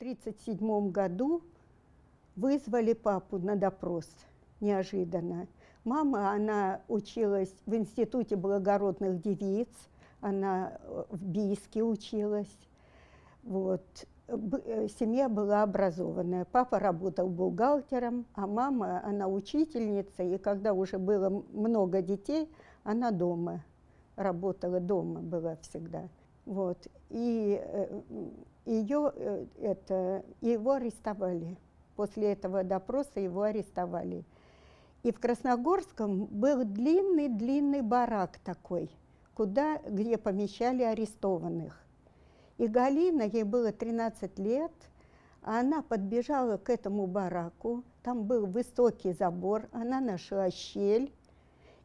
1937 году вызвали папу на допрос неожиданно. Мама, она училась в Институте благородных девиц, она в Бийске училась. Вот. Семья была образованная. Папа работал бухгалтером, а мама, она учительница, и когда уже было много детей, она дома работала, дома была всегда. Вот. И его арестовали. После этого допроса его арестовали. И в Красногорском был длинный барак такой, где помещали арестованных. И Галина, ей было 13 лет, а она подбежала к этому бараку, там был высокий забор, она нашла щель,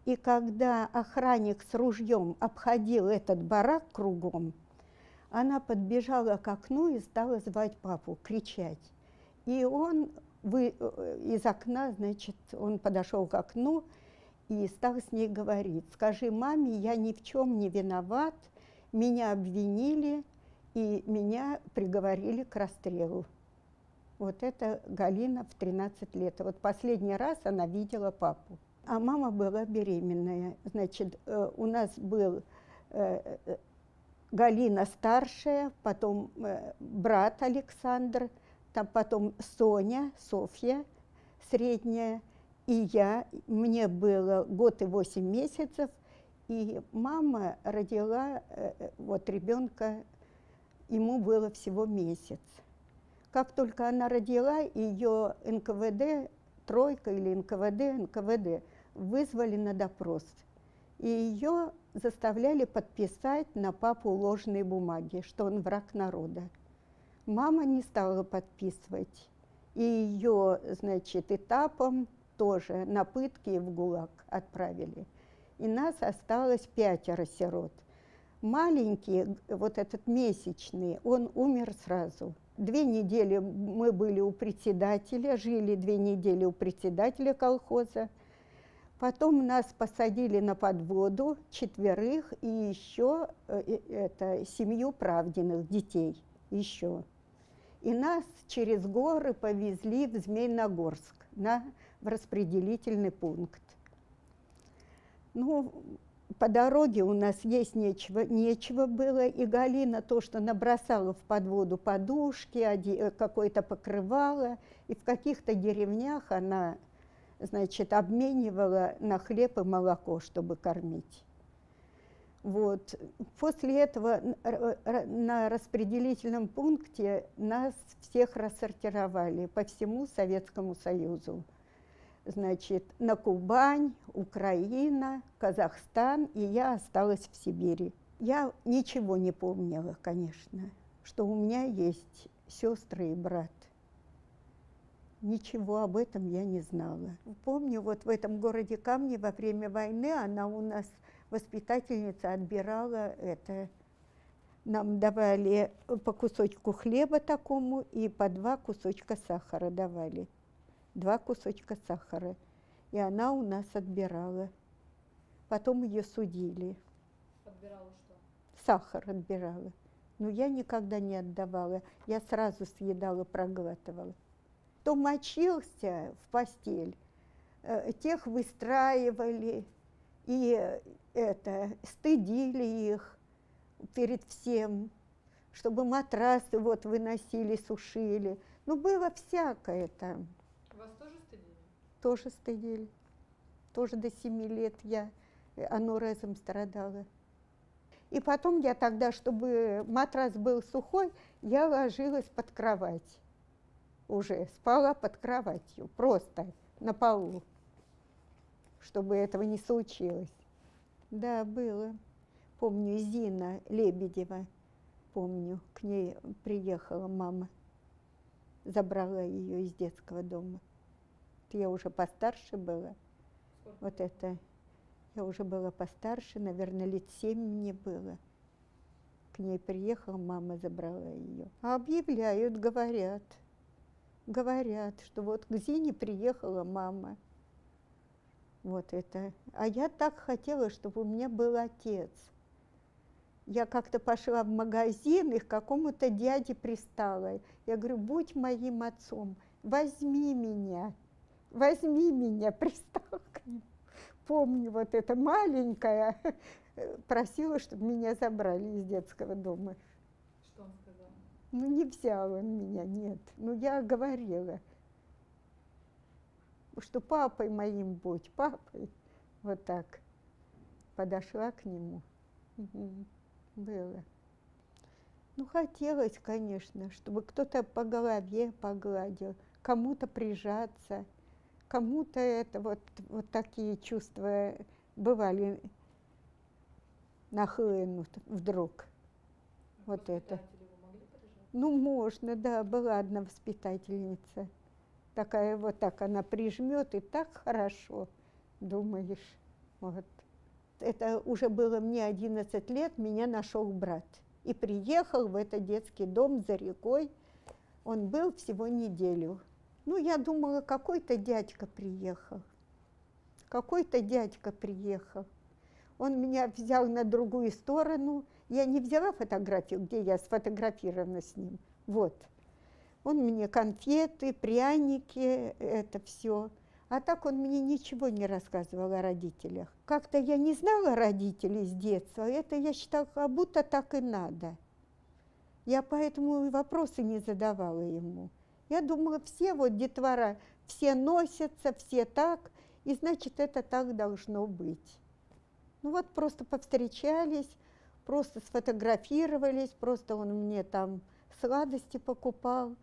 и когда охранник с ружьем обходил этот барак кругом, она подбежала к окну и стала звать папу, кричать. И он из окна, значит, он подошел к окну и стал с ней говорить: «Скажи маме, я ни в чем не виноват, меня обвинили и меня приговорили к расстрелу». Вот это Галина в 13 лет. Вот последний раз она видела папу. А мама была беременная. Значит, у нас был Галина старшая, потом брат Александр, там потом Софья средняя, и я. Мне было 1 год и 8 месяцев, и мама родила вот ребенка, ему было всего месяц. Как только она родила, ее НКВД, тройка или НКВД вызвали на допрос. И ее заставляли подписать на папу ложные бумаги, что он враг народа. Мама не стала подписывать. И ее, значит, этапом тоже на пытки и в ГУЛАГ отправили. И нас осталось 5 сирот. Маленький, вот этот месячный, он умер сразу. 2 недели мы были у председателя, жили 2 недели у председателя колхоза. Потом нас посадили на подводу 4 и еще 7 Правдиных детей еще. И нас через горы повезли в Змеиногорск в распределительный пункт. Ну, по дороге у нас есть нечего было, и Галина то, что набросала в подводу подушки, какое-то покрывало, и в каких-то деревнях она, значит, обменивала на хлеб и молоко, чтобы кормить. Вот. После этого на распределительном пункте нас всех рассортировали по всему Советскому Союзу. Значит, на Кубань, Украина, Казахстан, и я осталась в Сибири. Я ничего не помнила, конечно, что у меня есть сестры и брат. Ничего об этом я не знала. Помню, вот в этом городе Камни во время войны она у нас, воспитательница, отбирала это. Нам давали по кусочку хлеба такому и по 2 кусочка сахара давали. 2 кусочка сахара. И она у нас отбирала. Потом ее судили. Отбирала что? Сахар отбирала. Но я никогда не отдавала. Я сразу съедала, проглатывала. Кто мочился в постель, тех выстраивали и стыдили их перед всем, чтобы матрасы вот выносили, сушили. Ну, было всякое там. Вас тоже стыдили? Тоже стыдили. Тоже до 7 лет я анурезом страдала. И потом я тогда, чтобы матрас был сухой, я ложилась под кровать. Уже спала под кроватью, просто на полу, чтобы этого не случилось. Да, было. Помню, Зина Лебедева, помню, к ней приехала мама, забрала ее из детского дома. Я уже постарше была. Сколько? Вот это, я уже была постарше, наверное, лет 7 мне было. К ней приехала, мама забрала ее. А объявляют, говорят, что вот к Зине приехала мама. Вот это. А я так хотела, чтобы у меня был отец. Я как-то пошла в магазин и к какому-то дяде пристала. Я говорю, будь моим отцом, возьми меня, пристала к нему. Помню, вот эта маленькая просила, чтобы меня забрали из детского дома. Что он сказал? Ну, не взял он меня, нет. Ну, я говорила, что папой моим будь, папой. Вот так. Подошла к нему. Было. Ну, хотелось, конечно, чтобы кто-то по голове погладил, кому-то прижаться, кому-то это вот такие чувства бывали нахлынут вдруг. Вот это. Вы могли прижать? Ну, можно, да, была одна воспитательница. Такая вот так она прижмет, и так хорошо, думаешь. Вот. Это уже было мне 11 лет, меня нашел брат. И приехал в этот детский дом за рекой. Он был всего неделю. Ну, я думала, какой-то дядька приехал. Какой-то дядька приехал. Он меня взял на другую сторону. Я не взяла фотографию, где я сфотографирована с ним. Вот. Он мне конфеты, пряники, это все. А так он мне ничего не рассказывал о родителях. Как-то я не знала родителей с детства. Это я считала, как будто так и надо. Я поэтому и вопросы не задавала ему. Я думала, все вот детвора, все носятся, все так, и значит, это так должно быть. Ну вот просто повстречались, просто сфотографировались, просто он мне там сладости покупал,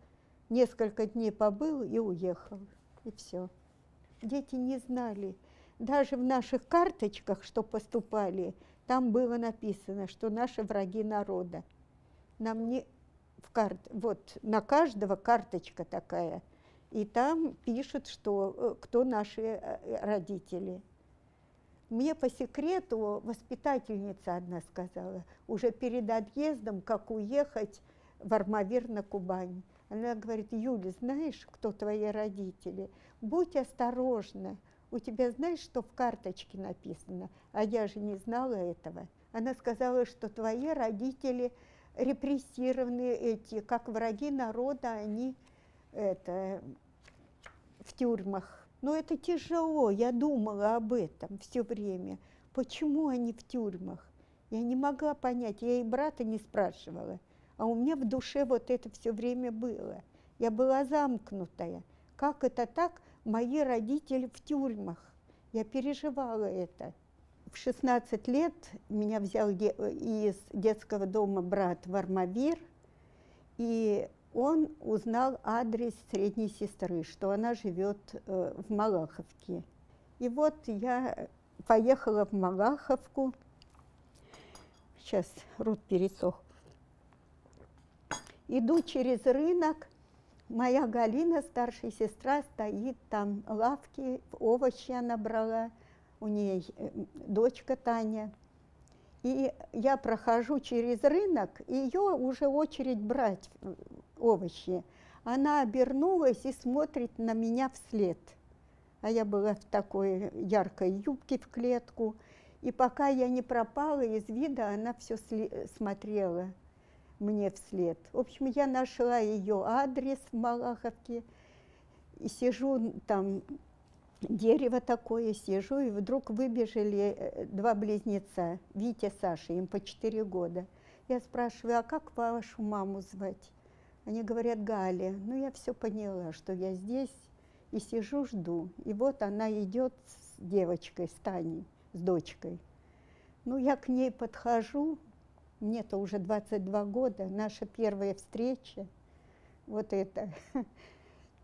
несколько дней побыл и уехал, и все. Дети не знали. Даже в наших карточках, что поступали, там было написано, что наши враги народа. Нам не вот на каждого карточка такая, и там пишут, что кто наши родители. Мне по секрету воспитательница одна сказала, уже перед отъездом, как уехать в Армавир на Кубань. Она говорит, Юля, знаешь, кто твои родители? Будь осторожна. У тебя знаешь, что в карточке написано? А я же не знала этого. Она сказала, что твои родители репрессированные, эти, как враги народа, они в тюрьмах. Но это тяжело, я думала об этом все время. Почему они в тюрьмах? Я не могла понять, я и брата не спрашивала. А у меня в душе вот это все время было. Я была замкнутая. Как это так? Мои родители в тюрьмах. Я переживала это. В 16 лет меня взял из детского дома брат в Армавир, и он узнал адрес средней сестры, что она живет в Малаховке. И вот я поехала в Малаховку. Сейчас рот пересох. Иду через рынок, моя Галина, старшая сестра, стоит там, лавки, овощи она брала, у нее дочка Таня. И я прохожу через рынок, и ее уже очередь брать овощи. Она обернулась и смотрит на меня вслед. А я была в такой яркой юбке в клетку, и пока я не пропала из вида, она все смотрела мне вслед. В общем, я нашла ее адрес в Малаховке, и сижу там, дерево такое, сижу, и вдруг выбежали два близнеца, Витя, Саша, им по 4 года. Я спрашиваю, а как вашу маму звать? Они говорят, Галя. Ну, я все поняла, что я здесь, и сижу, жду. И вот она идет с девочкой, с Таней, с дочкой. Ну, я к ней подхожу, мне-то уже 22 года, наша первая встреча, вот это.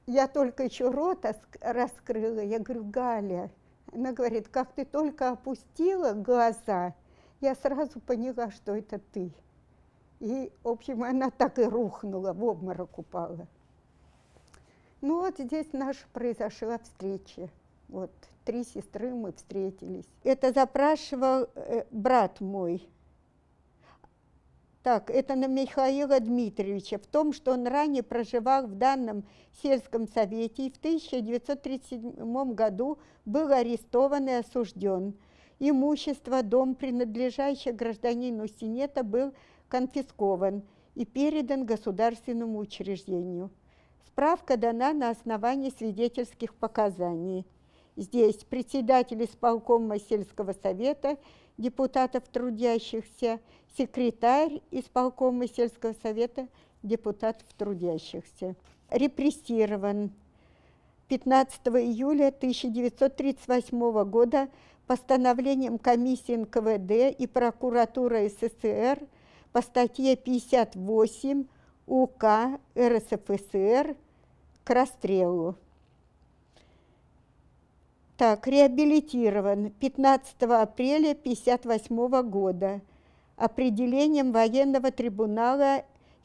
Я только еще рот раскрыла, я говорю, Галя. Она говорит, как ты только опустила глаза, я сразу поняла, что это ты. И, в общем, она так и рухнула, в обморок упала. Ну вот здесь наша произошла встреча. Вот 3 сестры мы встретились. Это запрашивал брат мой. Так, это на Михаила Дмитриевича, в том, что он ранее проживал в данном сельском совете и в 1937 году был арестован и осужден. Имущество, дом, принадлежащий гражданину Синета, был конфискован и передан государственному учреждению. Справка дана на основании свидетельских показаний. Здесь председатель исполкома сельского совета, депутатов трудящихся, секретарь исполкома сельского совета, депутатов трудящихся. Репрессирован 15 июля 1938 года постановлением комиссии НКВД и прокуратуры СССР по статье 58 УК РСФСР к расстрелу. Так, реабилитирован 15 апреля 1958 года определением военного трибунала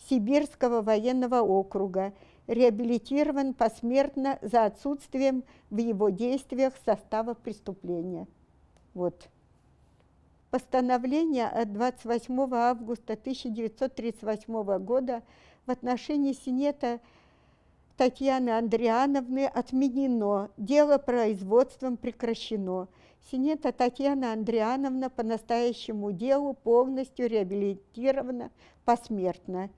Сибирского военного округа, реабилитирован посмертно за отсутствием в его действиях состава преступления. Вот. Постановление от 28 августа 1938 года в отношении Синета Татьяны Андриановны отменено, дело производством прекращено. Синета Татьяна Андриановна по настоящему делу полностью реабилитирована посмертно.